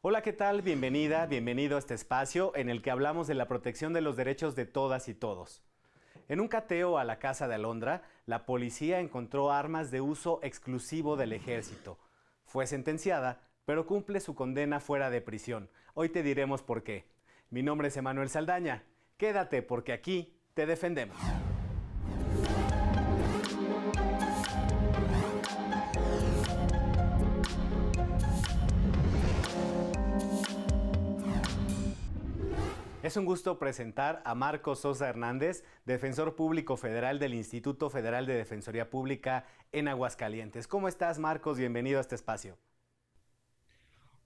Hola, ¿qué tal? Bienvenida, bienvenido a este espacio en el que hablamos de la protección de los derechos de todas y todos. En un cateo a la casa de Alondra, la policía encontró armas de uso exclusivo del ejército. Fue sentenciada, pero cumple su condena fuera de prisión. Hoy te diremos por qué. Mi nombre es Emanuel Saldaña. Quédate porque aquí te defendemos. Es un gusto presentar a Marcos Sosa Hernández, defensor público federal del Instituto Federal de Defensoría Pública en Aguascalientes. ¿Cómo estás, Marcos? Bienvenido a este espacio.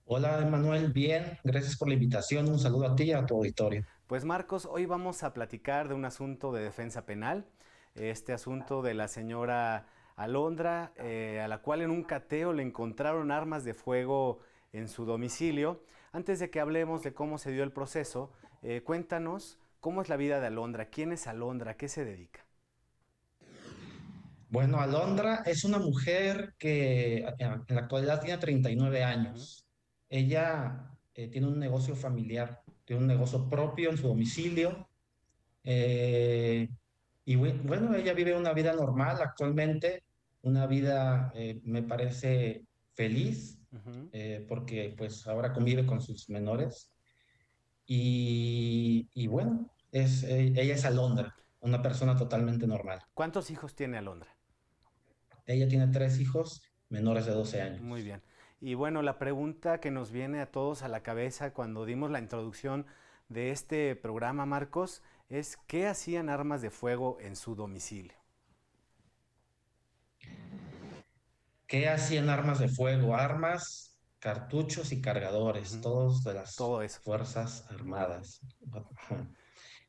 Hola, Emanuel, bien, gracias por la invitación. Un saludo a ti y a tu auditorio. Pues Marcos, hoy vamos a platicar de un asunto de defensa penal, este asunto de la señora Alondra, a la cual en un cateo le encontraron armas de fuego en su domicilio. Antes de que hablemos de cómo se dio el proceso, cuéntanos cómo es la vida de Alondra, quién es Alondra, a qué se dedica. Bueno, Alondra es una mujer que en la actualidad tiene 39 Ujú. años. Ella tiene un negocio familiar, tiene un negocio propio en su domicilio. eh, bueno, ella vive una vida normal actualmente, una vida me parece feliz, Ujú. porque pues ahora convive con sus menores. Y bueno, ella es Alondra, una persona totalmente normal. ¿Cuántos hijos tiene Alondra? Ella tiene tres hijos menores de 12 Muy años. bien. Y bueno, la pregunta que nos viene a todos a la cabeza cuando dimos la introducción de este programa, Marcos, es ¿qué hacían armas de fuego en su domicilio? ¿Qué hacían armas de fuego? Armas, cartuchos y cargadores, Ujú. todos de las Todo eso. Fuerzas Armadas.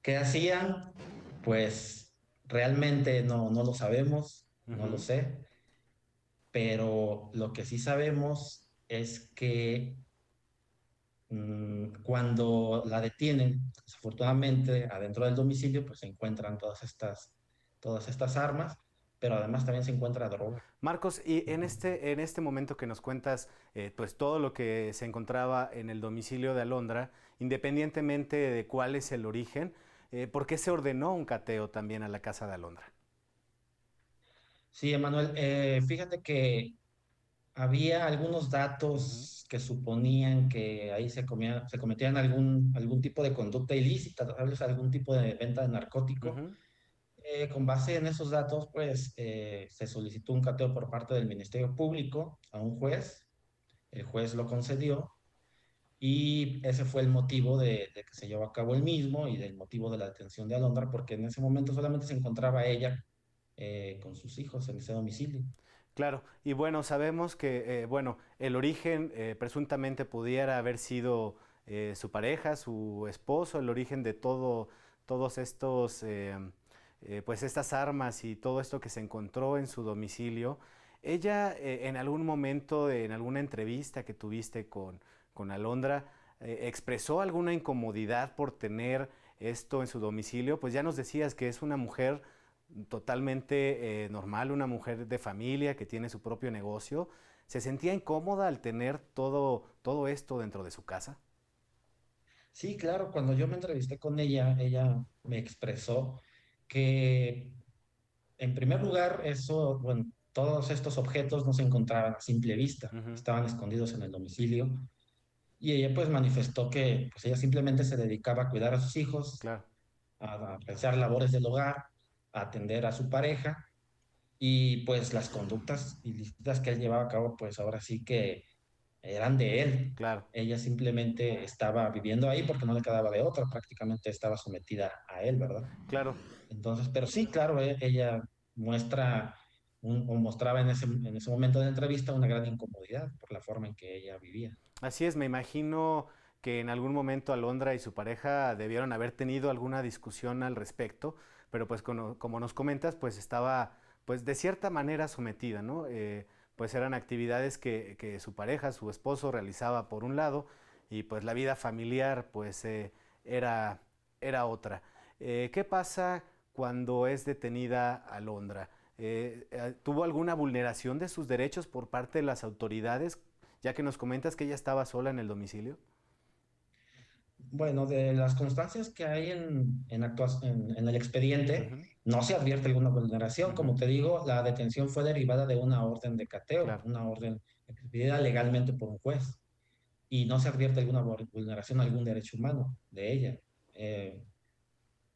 ¿Qué hacían? Pues realmente no lo sabemos, no lo Ujú. sé, pero lo que sí sabemos es que cuando la detienen, desafortunadamente, adentro del domicilio, pues se encuentran todas estas armas, pero además también se encuentra droga. Marcos, y en este momento que nos cuentas pues todo lo que se encontraba en el domicilio de Alondra, independientemente de cuál es el origen, ¿por qué se ordenó un cateo también a la casa de Alondra? Sí, Emanuel, fíjate que había algunos Ujú. datos que suponían que ahí se cometían algún tipo de conducta ilícita, tal vez algún tipo de venta de narcótico. Ujú. Con base en esos datos, pues se solicitó un cateo por parte del Ministerio Público a un juez. El juez lo concedió y ese fue el motivo de que se llevó a cabo el mismo y del motivo de la detención de Alondra, porque en ese momento solamente se encontraba ella con sus hijos en ese domicilio. Claro, y bueno, sabemos que bueno, el origen presuntamente pudiera haber sido su pareja, su esposo, el origen de todos estos, pues estas armas y todo esto que se encontró en su domicilio. Ella en algún momento, en alguna entrevista que tuviste con Alondra, expresó alguna incomodidad por tener esto en su domicilio. Pues ya nos decías que es una mujer totalmente normal, una mujer de familia que tiene su propio negocio, ¿se sentía incómoda al tener todo esto dentro de su casa? Sí, claro, cuando yo me entrevisté con ella me expresó que, en primer lugar, bueno, todos estos objetos no se encontraban a simple vista, Ujú. estaban escondidos en el domicilio. Y ella pues manifestó que pues ella simplemente se dedicaba a cuidar a sus hijos, Claro, a realizar labores del hogar, a atender a su pareja, y pues las conductas ilícitas que él llevaba a cabo pues ahora sí que eran de él. claro, Ella simplemente estaba viviendo ahí porque no le quedaba de otra, prácticamente estaba sometida a él, ¿verdad? claro. Entonces, pero sí, claro, ella muestra o mostraba en ese momento de la entrevista una gran incomodidad por la forma en que ella vivía. Así es, me imagino que en algún momento Alondra y su pareja debieron haber tenido alguna discusión al respecto, pero pues como nos comentas, pues estaba pues de cierta manera sometida, ¿no? Pues eran actividades que su pareja, su esposo realizaba por un lado y pues la vida familiar pues era, era otra. ¿Qué pasa cuando es detenida Alondra? ¿Tuvo alguna vulneración de sus derechos por parte de las autoridades? ya que nos comentas que ella estaba sola en el domicilio. Bueno, de las constancias que hay en el expediente, Ujú, no se advierte alguna vulneración. ujú, Como te digo, la detención fue derivada de una orden de cateo, claro. una orden expedida legalmente por un juez, y no se advierte alguna vulneración a algún derecho humano de ella. Eh,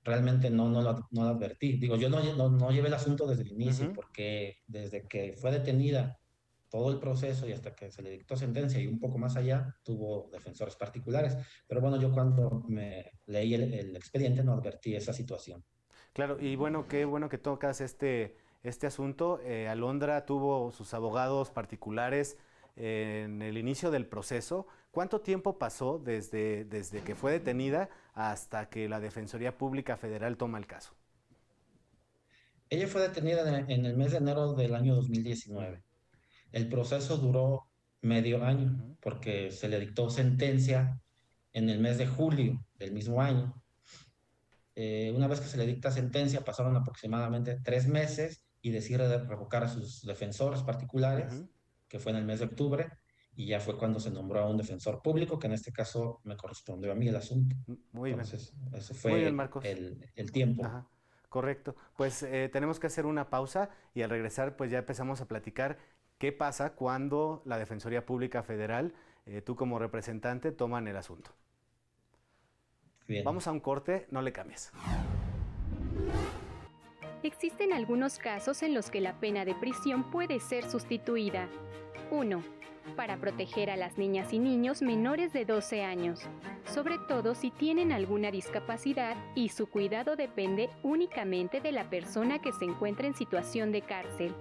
Realmente no lo advertí. Digo, yo no llevé el asunto desde el inicio, Ujú. porque desde que fue detenida, todo el proceso y hasta que se le dictó sentencia y un poco más allá, tuvo defensores particulares. Pero bueno, yo cuando me leí el expediente no advertí esa situación. Claro, y bueno, qué bueno que tocas este asunto. Alondra tuvo sus abogados particulares en el inicio del proceso. ¿Cuánto tiempo pasó desde que fue detenida hasta que la Defensoría Pública Federal toma el caso? Ella fue detenida en el mes de enero del año Ujú, 2019. El proceso duró medio año ujú, porque se le dictó sentencia en el mes de julio del mismo año. Una vez que se le dicta sentencia, pasaron aproximadamente 3 meses y decide revocar a sus defensores particulares, ujú. que fue en el mes de octubre, y ya fue cuando se nombró a un defensor público, que en este caso me correspondió a mí el asunto. Muy bien, Entonces, ese muy bien, fue Marcos. el tiempo. Ajá, correcto. Pues tenemos que hacer una pausa y al regresar pues ya empezamos a platicar qué pasa cuando la Defensoría Pública Federal, tú como representante, toman el asunto. Bien. Vamos a un corte, no le cambies. Existen algunos casos en los que la pena de prisión puede ser sustituida. 1. Para proteger a las niñas y niños menores de 12 años, sobre todo si tienen alguna discapacidad y su cuidado depende únicamente de la persona que se encuentra en situación de cárcel.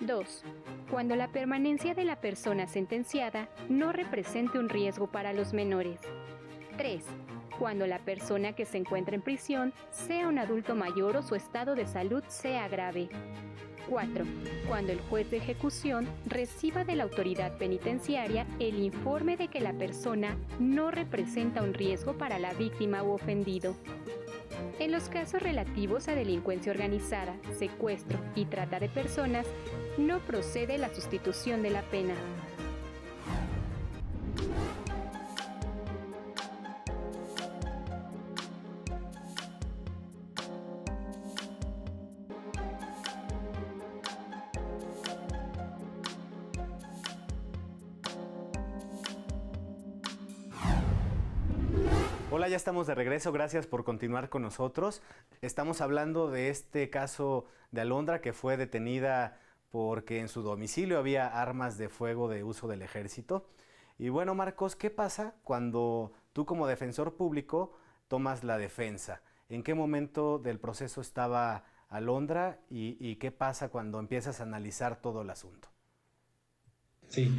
2. Cuando la permanencia de la persona sentenciada no represente un riesgo para los menores. 3. Cuando la persona que se encuentra en prisión sea un adulto mayor o su estado de salud sea grave. 4. Cuando el juez de ejecución reciba de la autoridad penitenciaria el informe de que la persona no representa un riesgo para la víctima u ofendido. En los casos relativos a delincuencia organizada, secuestro y trata de personas, no procede la sustitución de la pena. Hola, ya estamos de regreso, gracias por continuar con nosotros. Estamos hablando de este caso de Alondra que fue detenida porque en su domicilio había armas de fuego de uso del ejército. Y bueno, Marcos, ¿qué pasa cuando tú como defensor público tomas la defensa? ¿En qué momento del proceso estaba Alondra y qué pasa cuando empiezas a analizar todo el asunto? Sí,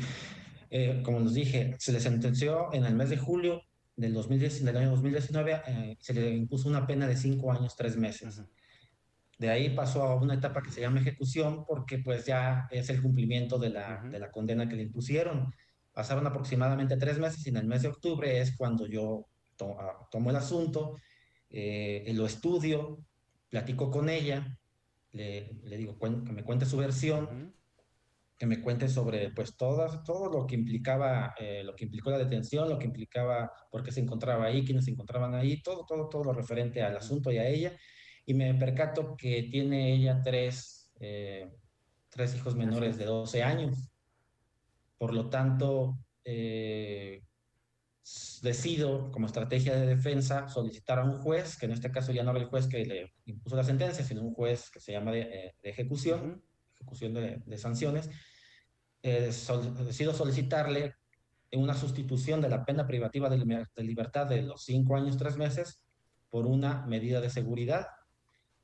como les dije, se le sentenció en el mes de julio del año 2019, se le impuso una pena de 5 años, 3 meses. Ujú, De ahí pasó a una etapa que se llama ejecución porque pues ya es el cumplimiento ujú, de la condena que le impusieron. Pasaron aproximadamente 3 meses y en el mes de octubre es cuando yo tomo el asunto, lo estudio, platico con ella, le digo que me cuente su versión, ujú, que me cuente sobre pues todo lo que implicaba, lo que implicó la detención, lo que implicaba por qué se encontraba ahí, quiénes se encontraban ahí, todo lo referente al ujú. asunto y a ella. Y me percato que tiene ella tres hijos Así menores de es. 12 años. Por lo tanto, decido como estrategia de defensa solicitar a un juez, que en este caso ya no era el juez que le impuso la sentencia, sino un juez que se llama de ejecución, Ujú, ejecución de sanciones. Decido solicitarle una sustitución de la pena privativa de libertad de los 5 años, 3 meses por una medida de seguridad,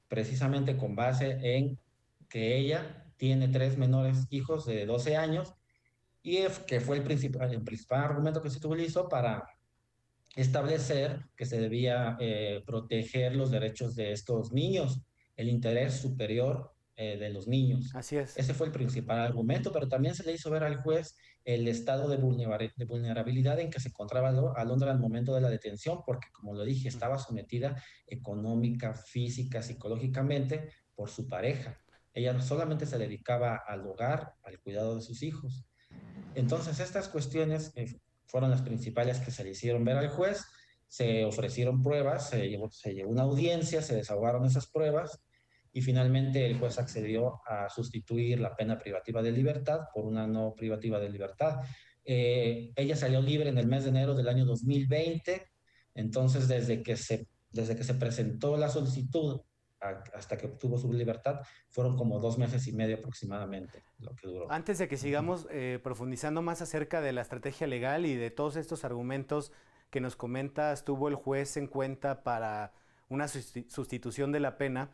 precisamente con base en que ella tiene tres menores hijos de 12 años y que fue el principal argumento que se utilizó para establecer que se debía proteger los derechos de estos niños, el interés superior de los niños. así es. Ese fue el principal argumento, pero también se le hizo ver al juez el estado de vulnerabilidad en que se encontraba Alondra al momento de la detención, porque como lo dije, Ujú. estaba sometida económica, física, psicológicamente por su pareja. Ella solamente se dedicaba al hogar, al cuidado de sus hijos. Entonces, estas cuestiones fueron las principales que se le hicieron ver al juez. Se ofrecieron pruebas, se llevó una audiencia, se desahogaron esas pruebas y finalmente el juez accedió a sustituir la pena privativa de libertad por una no privativa de libertad. Ella salió libre en el mes de enero del año 2020, entonces desde que se presentó la solicitud hasta que obtuvo su libertad, fueron como 2 meses y medio aproximadamente lo que duró. Antes de que sigamos profundizando más acerca de la estrategia legal y de todos estos argumentos que nos comentas, tuvo el juez en cuenta para una sustitución de la pena,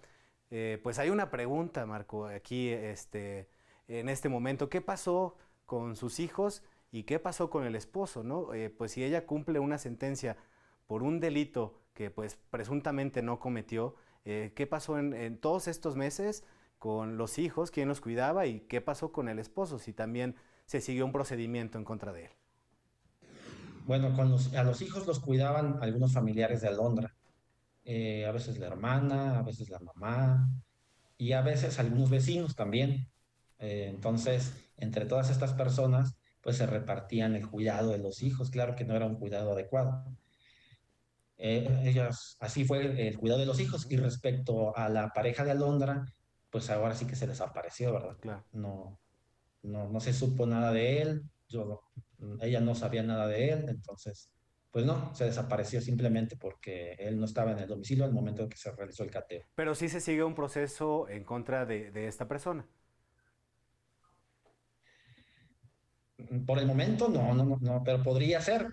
pues hay una pregunta, Marco, aquí en este momento. ¿Qué pasó con sus hijos y qué pasó con el esposo, ¿no? Pues si ella cumple una sentencia por un delito que pues presuntamente no cometió, ¿qué pasó en todos estos meses con los hijos? ¿Quién los cuidaba? ¿Y qué pasó con el esposo? Si también se siguió un procedimiento en contra de él. Bueno, a los hijos los cuidaban algunos familiares de Alondra, a veces la hermana, a veces la mamá y a veces algunos vecinos también. Entonces, entre todas estas personas, pues se repartían el cuidado de los hijos. Claro que no era un cuidado adecuado. Así fue el cuidado de los hijos. Y respecto a la pareja de Alondra, pues ahora sí que se desapareció, ¿verdad? Claro. No se supo nada de él. Ella no sabía nada de él, entonces, pues no, se desapareció simplemente porque él no estaba en el domicilio al momento en que se realizó el cateo. Pero sí se sigue un proceso en contra de esta persona. Por el momento no, pero podría ser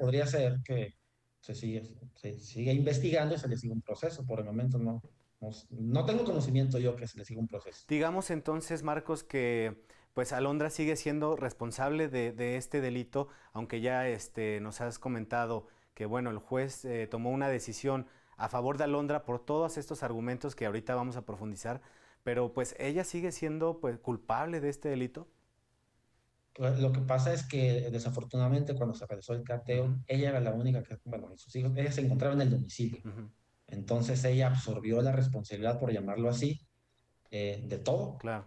que se siga investigando y se le siga un proceso. Por el momento no tengo conocimiento yo que se le siga un proceso. Digamos entonces, Marcos, que pues Alondra sigue siendo responsable de este delito, aunque ya nos has comentado que bueno, el juez tomó una decisión a favor de Alondra por todos estos argumentos que ahorita vamos a profundizar, pero pues ella sigue siendo pues culpable de este delito. Pues, lo que pasa es que desafortunadamente cuando se realizó el cateo, ella era la única que, bueno, y sus hijos, ella se encontraba en el domicilio. Ujú. Entonces ella absorbió la responsabilidad, por llamarlo así, de todo. Claro.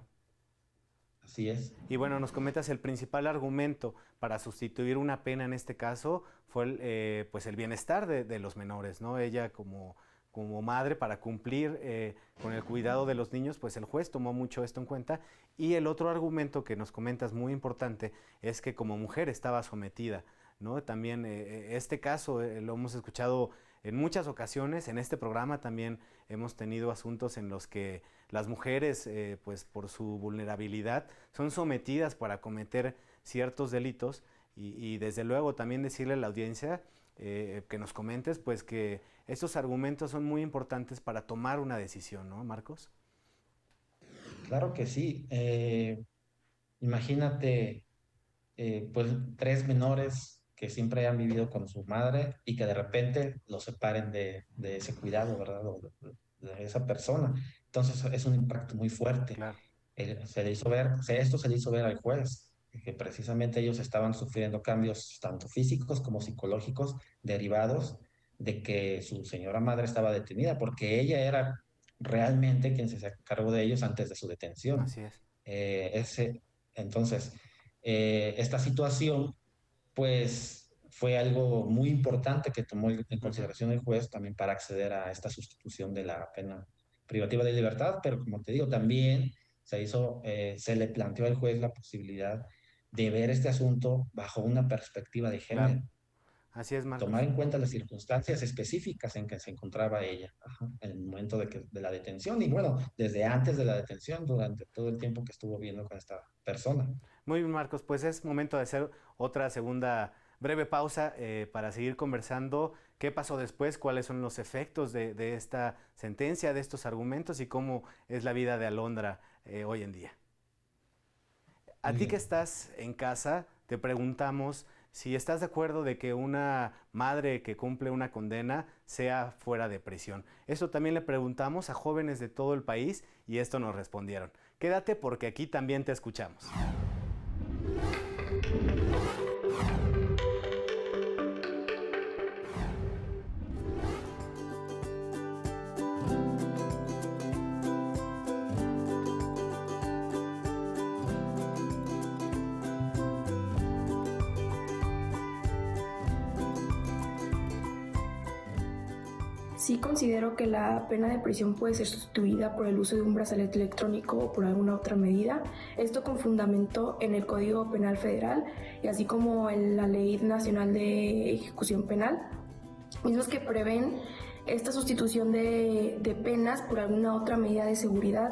Así es. Y bueno, nos comentas el principal argumento para sustituir una pena en este caso fue pues el bienestar de los menores, ¿no? Ella como madre para cumplir con el cuidado de los niños, pues el juez tomó mucho esto en cuenta. Y el otro argumento que nos comentas muy importante es que como mujer estaba sometida, ¿no? También este caso lo hemos escuchado en muchas ocasiones. En este programa también hemos tenido asuntos en los que las mujeres, pues por su vulnerabilidad, son sometidas para cometer ciertos delitos y desde luego también decirle a la audiencia que nos comentes, pues que estos argumentos son muy importantes para tomar una decisión, ¿no, Marcos? Claro que sí. Imagínate, pues, tres menores que siempre han vivido con su madre y que de repente los separen de ese cuidado, ¿verdad? De esa persona. Entonces es un impacto muy fuerte. Claro. Esto se le hizo ver al juez, que precisamente ellos estaban sufriendo cambios tanto físicos como psicológicos derivados de que su señora madre estaba detenida, porque ella era realmente quien se hacía cargo de ellos antes de su detención. Así es. Eh, ese, entonces, esta situación, pues, fue algo muy importante que tomó en Ujú. consideración el juez también para acceder a esta sustitución de la pena privativa de libertad, pero como te digo, también se le planteó al juez la posibilidad de ver este asunto bajo una perspectiva de Claro. género, Así es, tomar Marcos. en cuenta las circunstancias específicas en que se encontraba ella, ajá, en el momento de la detención y bueno, desde antes de la detención, durante todo el tiempo que estuvo viendo con esta persona. Muy bien, Marcos, pues es momento de hacer otra segunda breve pausa para seguir conversando qué pasó después, cuáles son los efectos de esta sentencia, de estos argumentos y cómo es la vida de Alondra hoy en día. A Muy ti que bien. estás en casa, te preguntamos si estás de acuerdo de que una madre que cumple una condena sea fuera de prisión. Eso también le preguntamos a jóvenes de todo el país y esto nos respondieron. Quédate porque aquí también te escuchamos. Sí considero que la pena de prisión puede ser sustituida por el uso de un brazalete electrónico o por alguna otra medida. Esto con fundamento en el Código Penal Federal y así como en la Ley Nacional de Ejecución Penal, mismos que prevén esta sustitución de penas por alguna otra medida de seguridad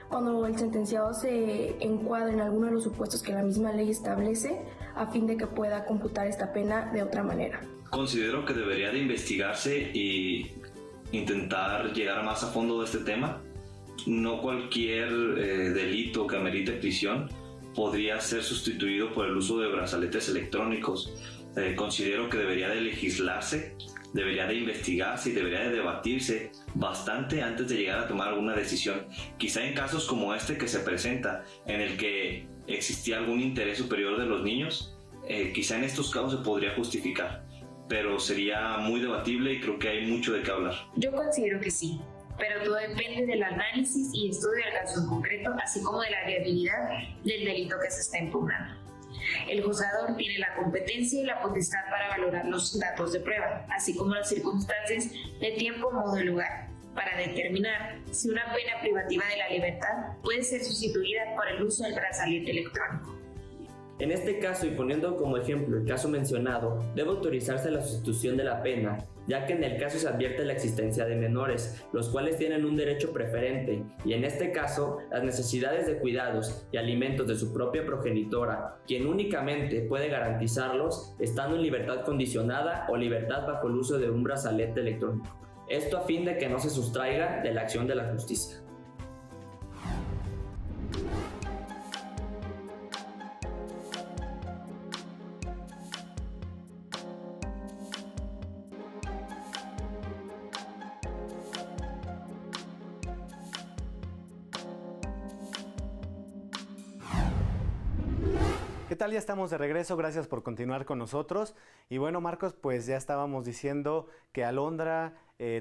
cuando el sentenciado se encuadra en alguno de los supuestos que la misma ley establece a fin de que pueda computar esta pena de otra manera. Considero que debería de investigarse y intentar llegar más a fondo de este tema. No cualquier delito que amerite prisión podría ser sustituido por el uso de brazaletes electrónicos. Considero que debería de legislarse, debería de investigarse y debería de debatirse bastante antes de llegar a tomar alguna decisión. Quizá en casos como este que se presenta, en el que existía algún interés superior de los niños, quizá en estos casos se podría justificar, pero sería muy debatible y creo que hay mucho de qué hablar. Yo considero que sí, pero todo depende del análisis y estudio del caso en concreto, así como de la viabilidad del delito que se está impugnando. El juzgador tiene la competencia y la potestad para valorar los datos de prueba, así como las circunstancias de tiempo, modo y lugar, para determinar si una pena privativa de la libertad puede ser sustituida por el uso del brazalete electrónico. En este caso, y poniendo como ejemplo el caso mencionado, debe autorizarse la sustitución de la pena, ya que en el caso se advierte la existencia de menores, los cuales tienen un derecho preferente, y en este caso, las necesidades de cuidados y alimentos de su propia progenitora, quien únicamente puede garantizarlos estando en libertad condicionada o libertad bajo el uso de un brazalete electrónico. Esto a fin de que no se sustraiga de la acción de la justicia. ¿Qué tal? Ya estamos de regreso, gracias por continuar con nosotros. Y bueno, Marcos, pues ya estábamos diciendo que Alondra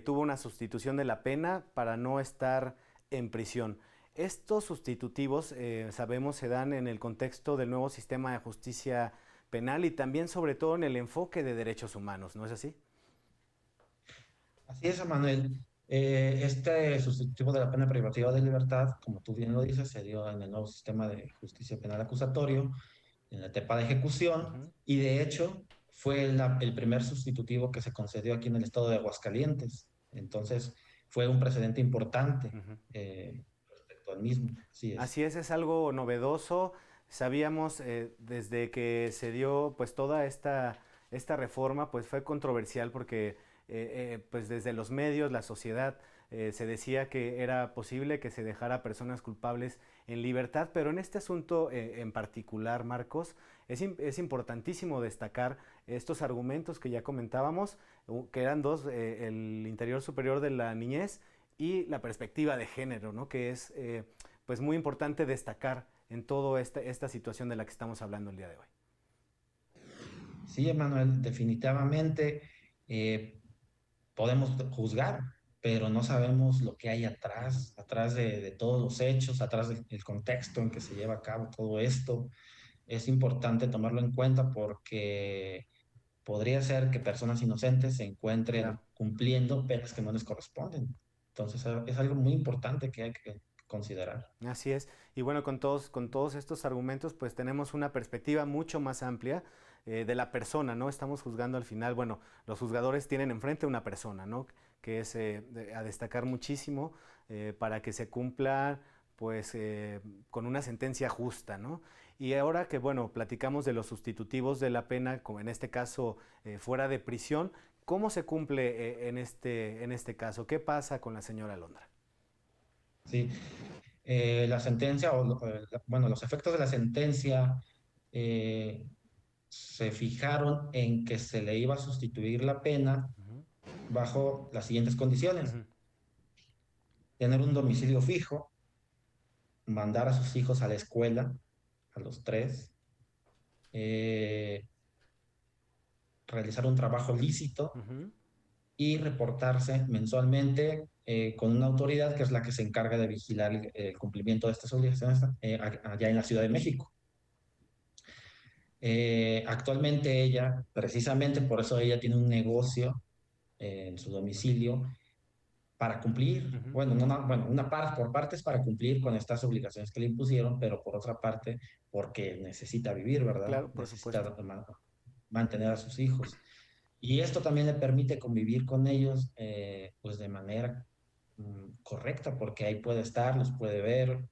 tuvo una sustitución de la pena para no estar en prisión. Estos sustitutivos, sabemos, se dan en el contexto del nuevo sistema de justicia penal y también sobre todo en el enfoque de derechos humanos, ¿no es así? Así es, Manuel. Este sustitutivo de la pena privativa de libertad, como tú bien lo dices, se dio en el nuevo sistema de justicia penal acusatorio, en la etapa de ejecución, y de hecho fue el primer sustitutivo que se concedió aquí en el estado de Aguascalientes. Entonces fue un precedente importante respecto al mismo. Así es algo novedoso. Sabíamos desde que se dio pues toda esta reforma, pues fue controversial porque pues desde los medios, la sociedad, se decía que era posible que se dejara a personas culpables en libertad, pero en este asunto en particular, Marcos, es importantísimo destacar estos argumentos que ya comentábamos, que eran dos, el interior superior de la niñez y la perspectiva de género, ¿no? Que es pues muy importante destacar en toda esta situación de la que estamos hablando el día de hoy. Sí, Emanuel, definitivamente podemos juzgar, pero no sabemos lo que hay atrás de todos los hechos, atrás del contexto en que se lleva a cabo todo esto. Es importante tomarlo en cuenta porque podría ser que personas inocentes se encuentren cumpliendo penas que no les corresponden. Entonces es algo muy importante que hay que considerar. Así es. Y bueno, con todos estos argumentos, pues tenemos una perspectiva mucho más amplia de la persona, ¿no? Estamos juzgando al final, bueno, los juzgadores tienen enfrente una persona, ¿no? Que es a destacar muchísimo para que se cumpla, pues, con una sentencia justa, ¿no? Y ahora que, bueno, platicamos de los sustitutivos de la pena, como en este caso fuera de prisión, ¿cómo se cumple en este caso? ¿Qué pasa con la señora Alondra? Sí, la sentencia, bueno, los efectos de la sentencia se fijaron en que se le iba a sustituir la pena bajo las siguientes condiciones. Tener un domicilio fijo, mandar a sus hijos a la escuela, a los 3, realizar un trabajo lícito y reportarse mensualmente con una autoridad que es la que se encarga de vigilar el cumplimiento de estas obligaciones allá en la Ciudad de México. Actualmente ella, precisamente por eso ella tiene un negocio en su domicilio, para cumplir, bueno, una parte por partes para cumplir con estas obligaciones que le impusieron, pero por otra parte porque necesita vivir, ¿verdad? Claro, por Necesita supuesto. mantener a sus hijos. Y esto también le permite convivir con ellos pues de manera correcta, porque ahí puede estar, los puede ver,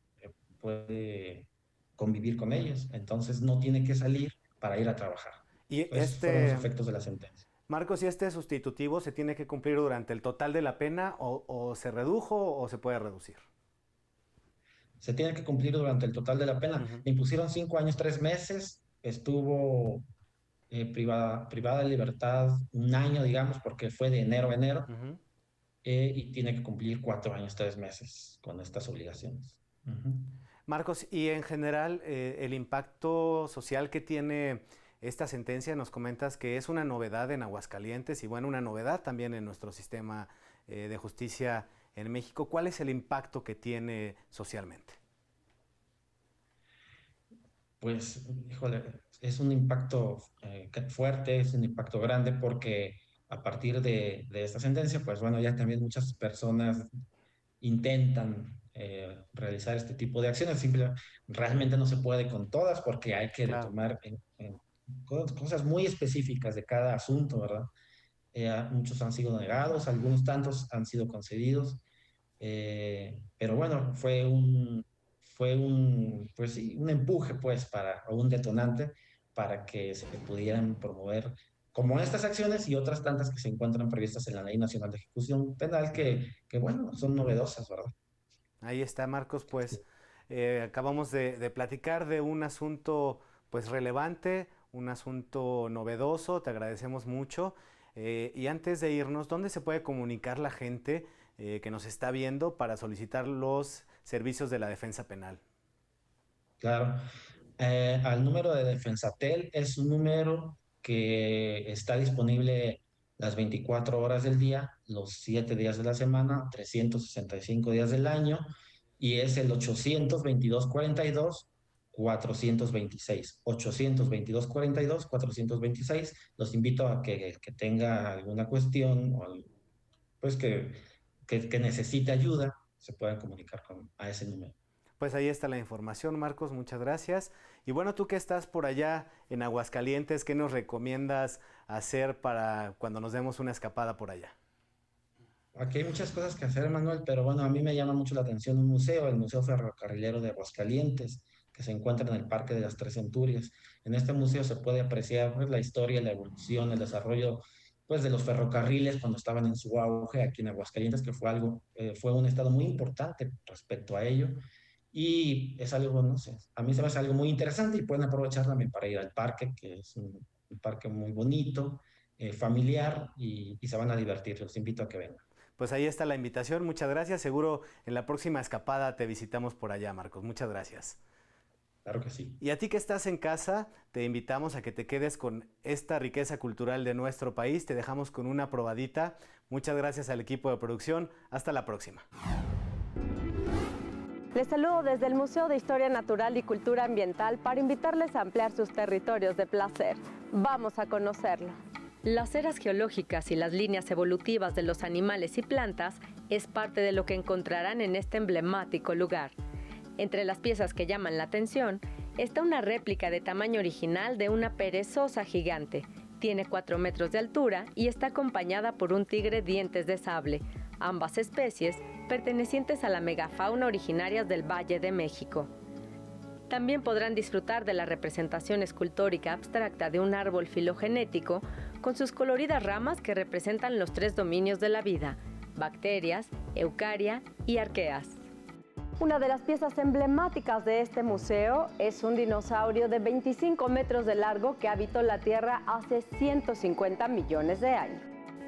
puede convivir con ellos. Entonces no tiene que salir para ir a trabajar. Y Esos fueron los efectos de la sentencia. Marcos, ¿y este sustitutivo se tiene que cumplir durante el total de la pena o se redujo o se puede reducir? Se tiene que cumplir durante el total de la pena. Uh-huh. Le impusieron 5 años, 3 meses, estuvo privada de libertad 1 año, digamos, porque fue de enero a enero, Uh-huh. Y tiene que cumplir 4 años, 3 meses con estas obligaciones. Uh-huh. Marcos, y en general el impacto social que tiene esta sentencia, nos comentas que es una novedad en Aguascalientes y bueno, una novedad también en nuestro sistema de justicia en México. ¿Cuál es el impacto que tiene socialmente? Pues, híjole, es un impacto fuerte, es un impacto grande porque a partir de esta sentencia, pues bueno, ya también muchas personas intentan realizar este tipo de acciones. Realmente no se puede con todas porque hay que Claro. tomar cosas muy específicas de cada asunto, ¿verdad? Muchos han sido negados, algunos tantos han sido concedidos, pero bueno, pues, sí, un empuje, pues, o un detonante para que se pudieran promover como estas acciones y otras tantas que se encuentran previstas en la Ley Nacional de Ejecución Penal que bueno, son novedosas, ¿verdad? Ahí está, Marcos, pues acabamos de platicar de un asunto pues relevante, un asunto novedoso, te agradecemos mucho. Y antes de irnos, ¿dónde se puede comunicar la gente que nos está viendo para solicitar los servicios de la defensa penal? Claro. Al número de Defensatel es un número que está disponible las 24 horas del día, los 7 días de la semana, 365 días del año, y es el 822-42-426. 822-42-426. Los invito a que el que tenga alguna cuestión o pues que necesite ayuda, se puedan comunicar a ese número. Pues ahí está la información, Marcos, muchas gracias. Y bueno, tú que estás por allá en Aguascalientes, ¿qué nos recomiendas hacer para cuando nos demos una escapada por allá? Aquí hay muchas cosas que hacer, Manuel, pero bueno, a mí me llama mucho la atención un museo, el Museo Ferrocarrilero de Aguascalientes, que se encuentra en el Parque de las Tres Centurias. En este museo se puede apreciar pues, la historia, la evolución, el desarrollo pues, de los ferrocarriles cuando estaban en su auge aquí en Aguascalientes, que fue un estado muy importante respecto a ello. Y es algo, no sé, a mí se me hace algo muy interesante y pueden aprovechar también para ir al parque, que es un parque muy bonito, familiar y se van a divertir. Los invito a que vengan. Pues ahí está la invitación, muchas gracias. Seguro en la próxima escapada te visitamos por allá, Marcos. Muchas gracias. Claro que sí. Y a ti que estás en casa, te invitamos a que te quedes con esta riqueza cultural de nuestro país. Te dejamos con una probadita. Muchas gracias al equipo de producción. Hasta la próxima. Les saludo desde el Museo de Historia Natural y Cultura Ambiental para invitarles a ampliar sus territorios de placer. Vamos a conocerlo. Las eras geológicas y las líneas evolutivas de los animales y plantas es parte de lo que encontrarán en este emblemático lugar. Entre las piezas que llaman la atención está una réplica de tamaño original de una perezosa gigante. Tiene 4 metros de altura y está acompañada por un tigre dientes de sable, ambas especies pertenecientes a la megafauna originarias del Valle de México. También podrán disfrutar de la representación escultórica abstracta de un árbol filogenético con sus coloridas ramas que representan los 3 dominios de la vida: bacterias, eucaria y arqueas. Una de las piezas emblemáticas de este museo es un dinosaurio de 25 metros de largo que habitó la Tierra hace 150 millones de años.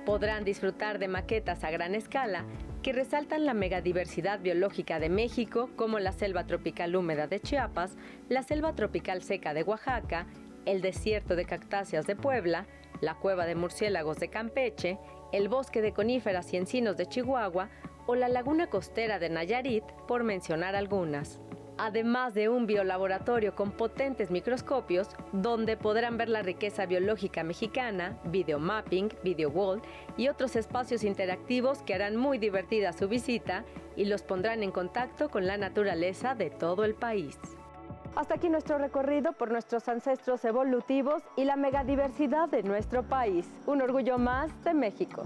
Podrán disfrutar de maquetas a gran escala que resaltan la megadiversidad biológica de México, como la selva tropical húmeda de Chiapas, la selva tropical seca de Oaxaca, el desierto de cactáceas de Puebla, la cueva de murciélagos de Campeche, el bosque de coníferas y encinos de Chihuahua o la laguna costera de Nayarit, por mencionar algunas. además de un biolaboratorio con potentes microscopios donde podrán ver la riqueza biológica mexicana, videomapping, videowall y otros espacios interactivos que harán muy divertida su visita y los pondrán en contacto con la naturaleza de todo el país. Hasta aquí nuestro recorrido por nuestros ancestros evolutivos y la megadiversidad de nuestro país. Un orgullo más de México.